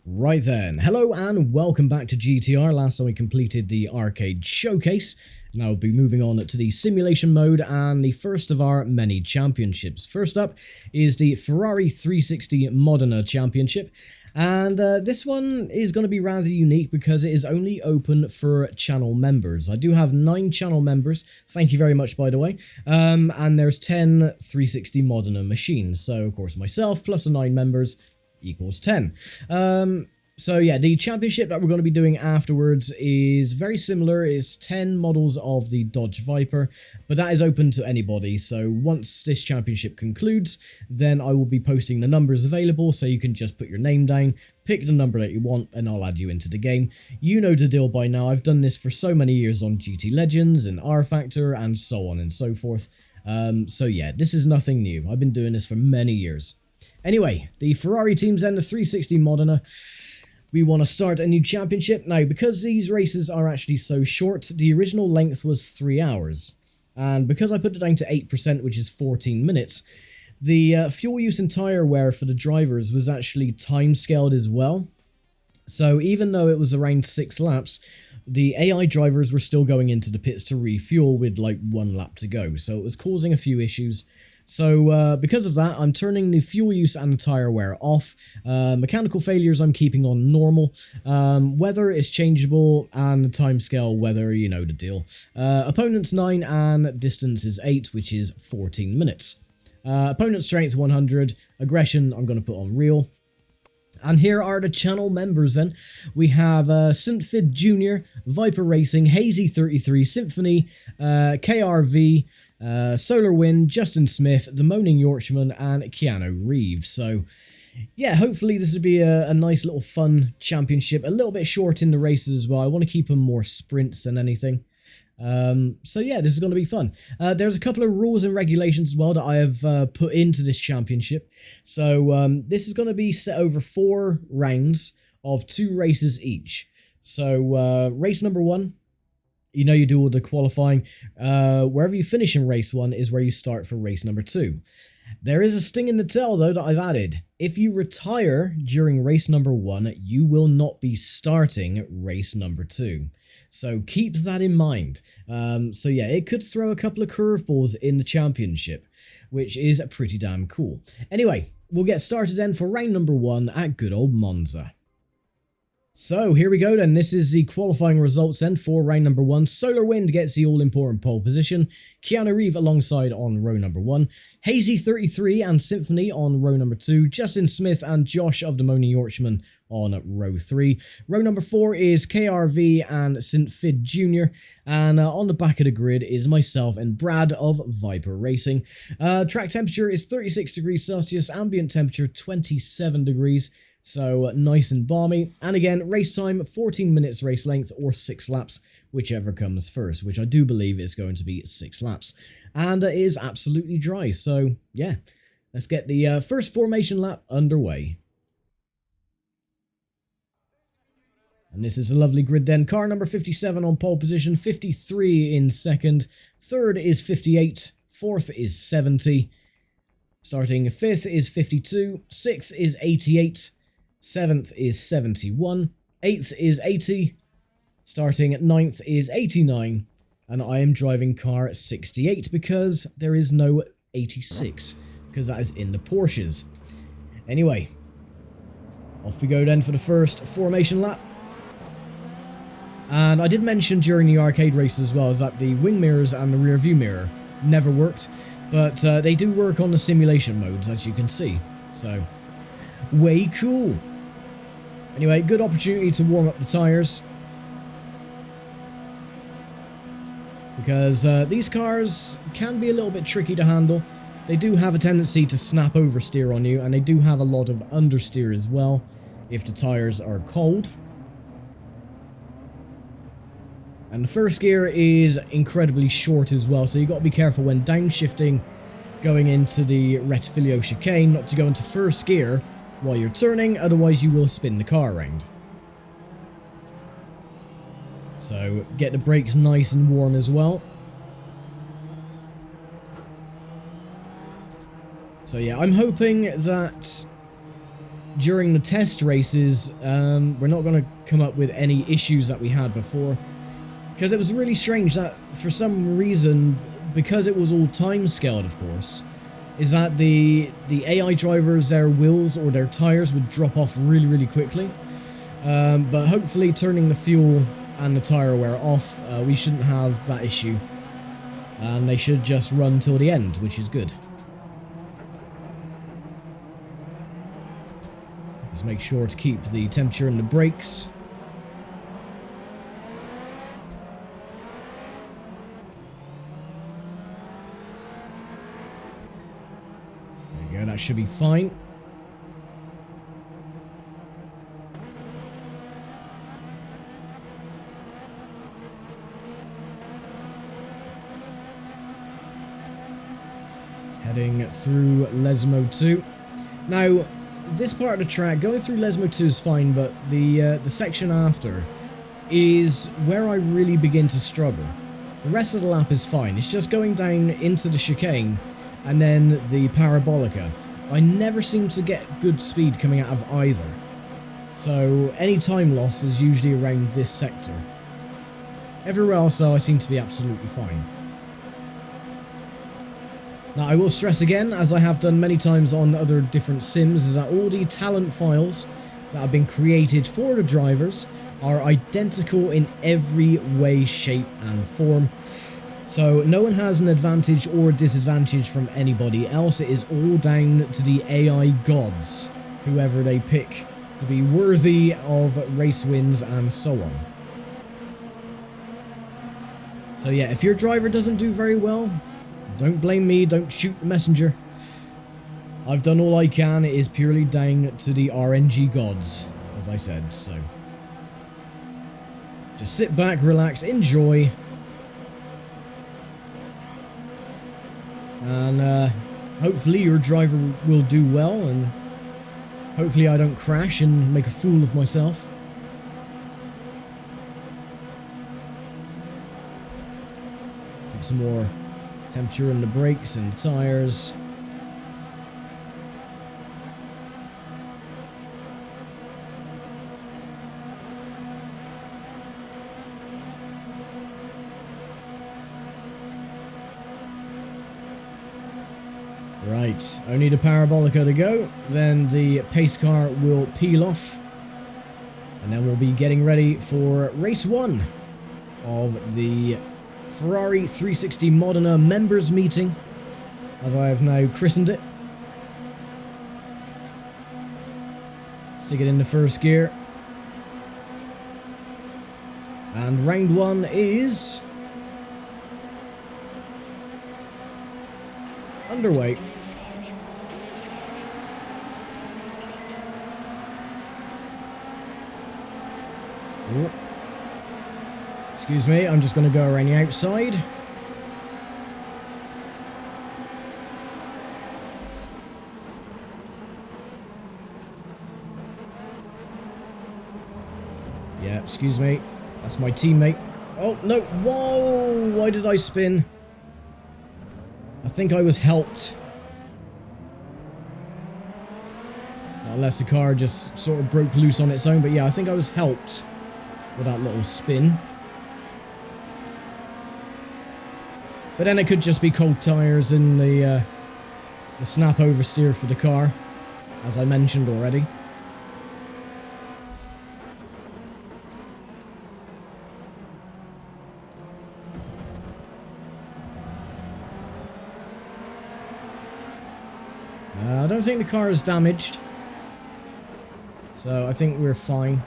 Right then, hello and welcome back to GTR. Last time we completed the arcade showcase. Now we'll be moving on to the simulation mode and the first of our many championships. First up is the Ferrari 360 Modena Championship. And this one is going to be rather unique because it is only open for channel members. I do have 9 channel members, thank you very much by the way, and there's 10 360 Modena machines. So of course myself plus the 9 members equals 10. So yeah, the championship that we're going to be doing afterwards is very similar. It's 10 models of the Dodge Viper, but that is open to anybody. So once this championship concludes, then I will be posting the numbers available, so you can just put your name down, pick the number that you want, and I'll add you into the game. You know the deal by now. I've done this for so many years on GT Legends and R Factor and so on and so forth. So yeah, this is nothing new. I've been doing this for many years. Anyway, the Ferrari teams and the 360 Modena, we want to start a new championship. Now, because these races are actually so short, the original length was 3 hours. And because I put it down to 8%, which is 14 minutes, the fuel use and tyre wear for the drivers was actually time-scaled as well. So even though it was around 6 laps, the AI drivers were still going into the pits to refuel with like 1 lap to go. So it was causing a few issues. So because of that, I'm turning the fuel use and the tyre wear off. Mechanical failures I'm keeping on normal. Weather is changeable, and the timescale weather, you know the deal. Opponent's 9 and distance is 8, which is 14 minutes. Opponent strength 100. Aggression I'm going to put on real. And here are the channel members then. We have Synthfid Jr., Viper Racing, Hazy33, Symphony, KRV, Solar Wind, Justin Smith, The Moaning Yorkshireman, and Keanu Reeves. So, yeah, hopefully this will be a nice little fun championship. A little bit short in the races as well. I want to keep them more sprints than anything. So yeah, this is going to be fun. There's a couple of rules and regulations as well that I have put into this championship. So this is going to be set over 4 rounds of 2 races each. So race number 1, you know you do all the qualifying. Wherever you finish in race 1 is where you start for race number 2. There is a sting in the tail though that I've added. If you retire during race number 1, you will not be starting race number 2. So keep that in mind. So yeah, it could throw a couple of curveballs in the championship, which is pretty damn cool. Anyway, we'll get started then for round number 1 at good old Monza. So here we go then, this is the qualifying results then for round number 1. Solar Wind gets the all-important pole position, Keanu Reeves alongside on row number 1, Hazy33 and Symphony on row number 2, Justin Smith and Josh of the Moaning Yorkshireman on row 3. Row number 4 is KRV and Synthfid Jr. And on the back of the grid is myself and Brad of Viper Racing. Track temperature is 36 degrees Celsius, ambient temperature 27 degrees. So nice and balmy. And again, race time, 14 minutes race length or 6 laps, whichever comes first, which I do believe is going to be 6 laps. And it is absolutely dry. So yeah, let's get the first formation lap underway. And this is a lovely grid then. Car number 57 on pole position, 53 in second. Third is 58. Fourth is 70. Starting 5th is 52. 6th is 88. 7th is 71, 8th is 80, starting at 9th is 89, and I am driving car 68 because there is no 86, because that is in the Porsches. Anyway, off we go then for the first formation lap. And I did mention during the arcade race as well is that the wing mirrors and the rear view mirror never worked, but they do work on the simulation modes, as you can see, so way cool. Anyway, good opportunity to warm up the tyres, because these cars can be a little bit tricky to handle. They do have a tendency to snap oversteer on you, and they do have a lot of understeer as well if the tyres are cold. And the first gear is incredibly short as well, so you've got to be careful when downshifting going into the Retifilio chicane not to go into first gear while you're turning, otherwise you will spin the car around. So get the brakes nice and warm as well. So yeah, I'm hoping that during the test races, we're not going to come up with any issues that we had before. Because it was really strange that, for some reason, because it was all time-scaled, of course, is that the AI drivers, their wheels or their tires would drop off really, really quickly. But hopefully turning the fuel and the tire wear off, we shouldn't have that issue. And they should just run till the end, which is good. Just make sure to keep the temperature in the brakes. There you go, that should be fine. Heading through Lesmo 2. Now, this part of the track, going through Lesmo 2 is fine, but the section after is where I really begin to struggle. The rest of the lap is fine, it's just going down into the chicane and then the parabolica. I never seem to get good speed coming out of either. So any time loss is usually around this sector. Everywhere else though, I seem to be absolutely fine. Now, I will stress again, as I have done many times on other different sims, is that all the talent files that have been created for the drivers are identical in every way, shape and form. So no one has an advantage or a disadvantage from anybody else. It is all down to the AI gods, whoever they pick to be worthy of race wins and so on. So yeah, if your driver doesn't do very well, don't blame me, don't shoot the messenger. I've done all I can, it is purely down to the RNG gods, as I said, so. Just sit back, relax, enjoy. And hopefully your driver will do well, and hopefully I don't crash and make a fool of myself. Keep some more temperature in the brakes and tires. Right, only the parabolica to go, then the pace car will peel off, and then we'll be getting ready for race 1 of the Ferrari 360 Modena members meeting, as I have now christened it. Stick it in the first gear. And round 1 is underway. Ooh. Excuse me, I'm just going to go around the outside. Yeah, excuse me. That's my teammate. Oh, no. Whoa! Why did I spin? I think I was helped. Unless the car just sort of broke loose on its own. But yeah, I think I was helped with that little spin. But then it could just be cold tires and the snap oversteer for the car, as I mentioned already. I don't think the car is damaged, so I think we're fine.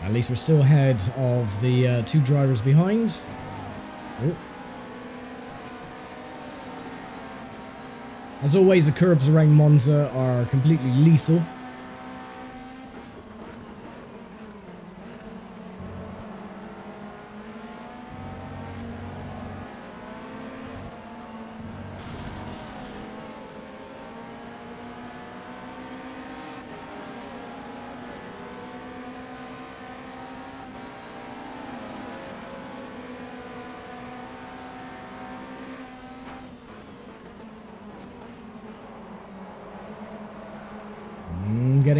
At least we're still ahead of the 2 drivers behind. Oh. As always, the curbs around Monza are completely lethal.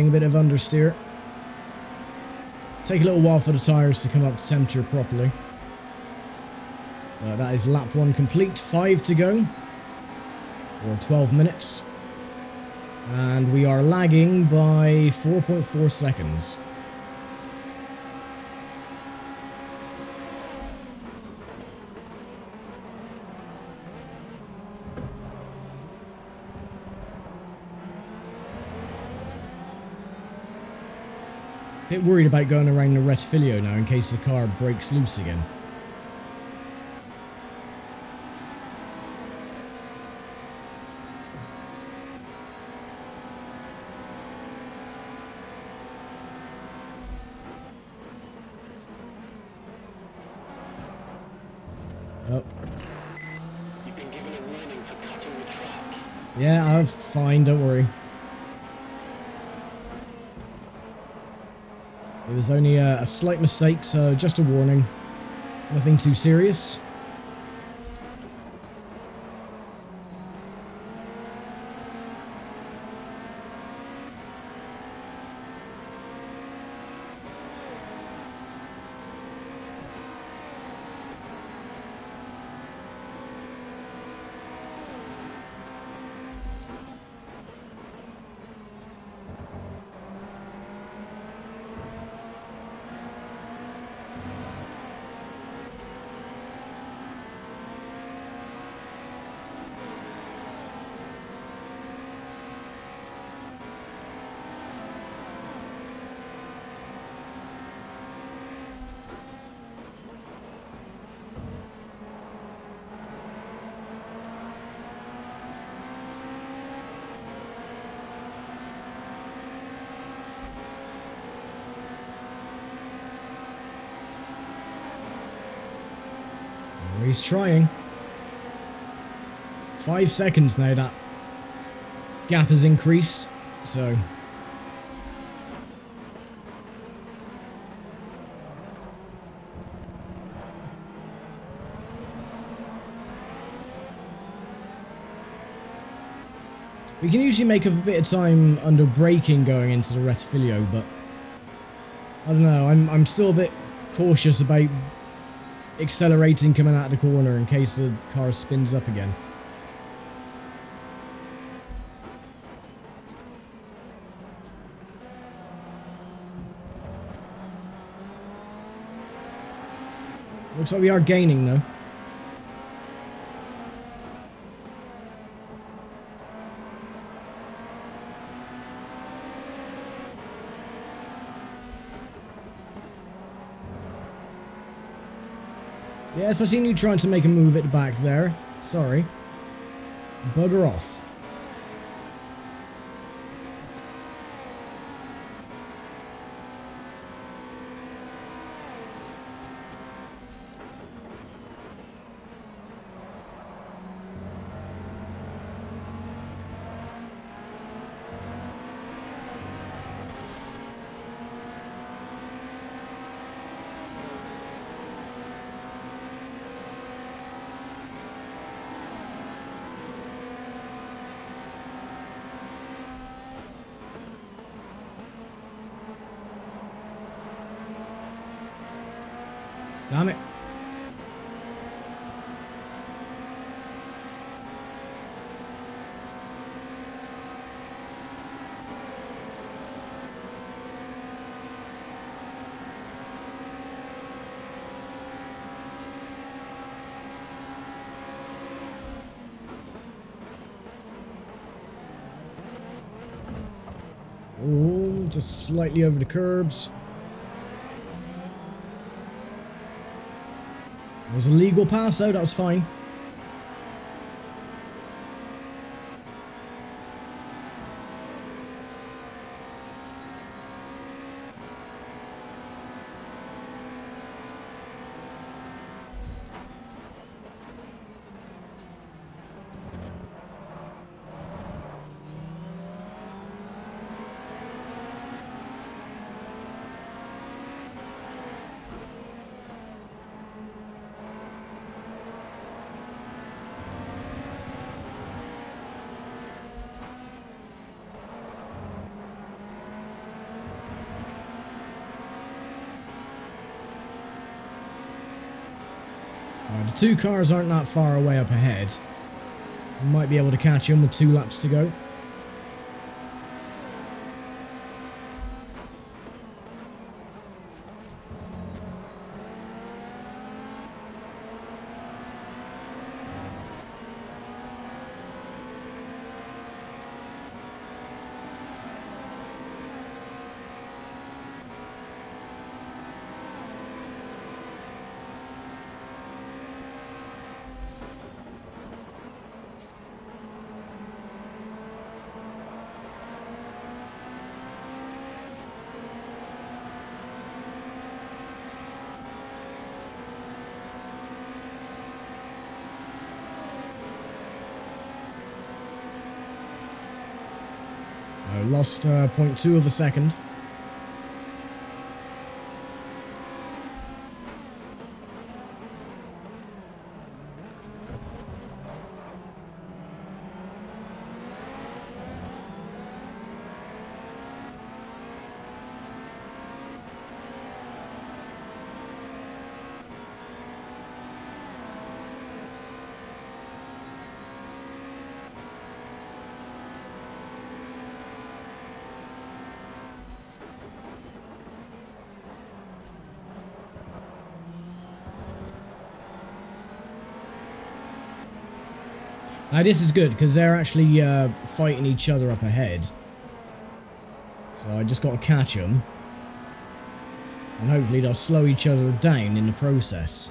a bit of understeer. Take a little while for the tyres to come up to temperature properly. That is lap 1 complete, 5 to go, or 12 minutes. And we are lagging by 4.4 seconds. Bit worried about going around the Retfiglio now in case the car breaks loose again. Oh. You've been given a warning for cutting the track. Yeah, I'm fine, don't worry. It was only a slight mistake, so just a warning. Nothing too serious. He's trying. 5 seconds now, that gap has increased, so... We can usually make up a bit of time under braking going into the Retfiglio, but... I don't know, I'm still a bit cautious about accelerating coming out of the corner in case the car spins up again. Looks like we are gaining though. Yes, I seen you trying to make a move at the back there. Sorry. Bugger off. Damn it. Oh, just slightly over the curbs. It was a legal pass though, that was fine. The two cars aren't that far away up ahead. We might be able to catch him with 2 laps to go. Lost 0.2 of a second. Now this is good because they're actually fighting each other up ahead. So I just got to catch them. And hopefully they'll slow each other down in the process.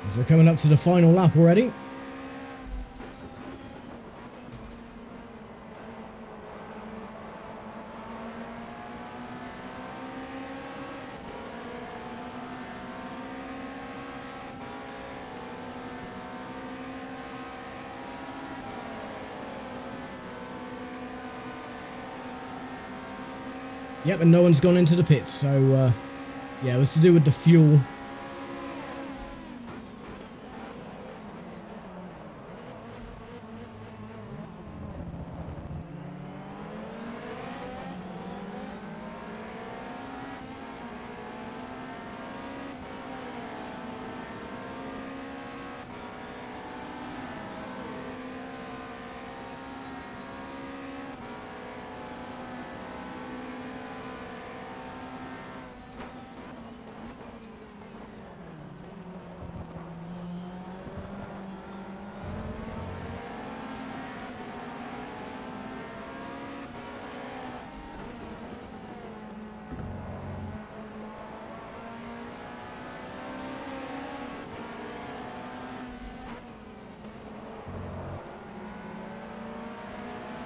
So we're coming up to the final lap already. Yep, and no one's gone into the pits, so yeah, it was to do with the fuel.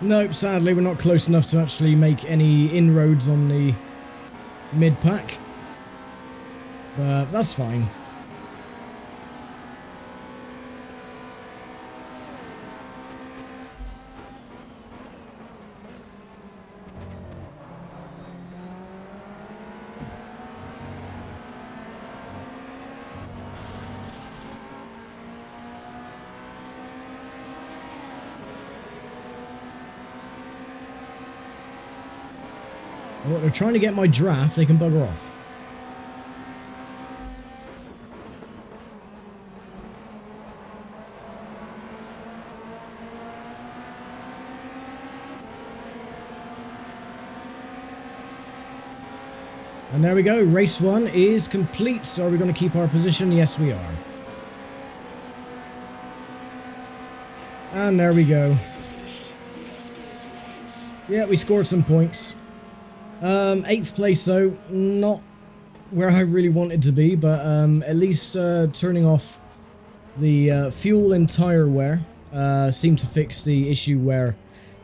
Nope, sadly we're not close enough to actually make any inroads on the mid-pack. But that's fine. Well, they're trying to get my draft, they can bugger off. And there we go, race 1 is complete. So are we going to keep our position? Yes, we are. And there we go. Yeah, we scored some points. 8th place though, not where I really wanted to be, but at least turning off the fuel and tyre wear seemed to fix the issue where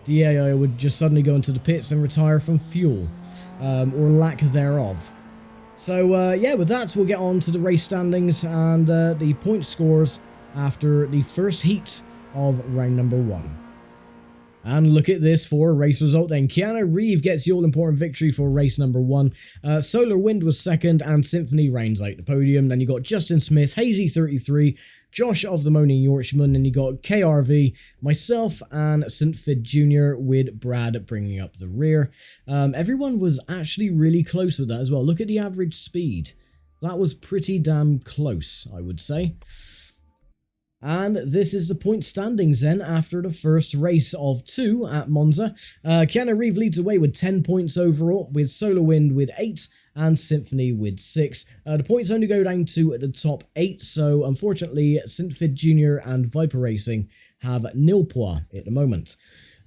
DAO would just suddenly go into the pits and retire from fuel, or lack thereof. So yeah, with that, we'll get on to the race standings and the point scores after the first heat of round number 1. And look at this for race result then. Keanu Reeves gets the all-important victory for race number 1. Solar Wind was second, and Symphony rounds out the podium. Then you got Justin Smith, Hazy33, Josh of the Moaning Yorkshireman, and you got KRV, myself, and St. Fid Jr. with Brad bringing up the rear. Everyone was actually really close with that as well. Look at the average speed. That was pretty damn close, I would say. And this is the point standings then after the first race of 2 at Monza. Keanu Reeves leads away with 10 points overall, with Solar Wind with 8 and Symphony with 6. The points only go down to the top 8, so unfortunately Synfid Jr. and Viper Racing have nil points at the moment.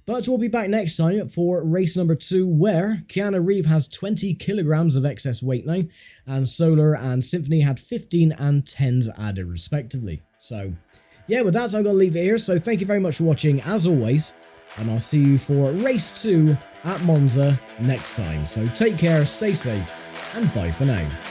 But we'll be back next time for race number 2, where Keanu Reeves has 20 kilograms of excess weight now, and Solar and Symphony had 15 and 10s added respectively. So yeah, with that, I'm going to leave it here. So thank you very much for watching, as always, and I'll see you for race 2 at Monza next time. So take care, stay safe, and bye for now.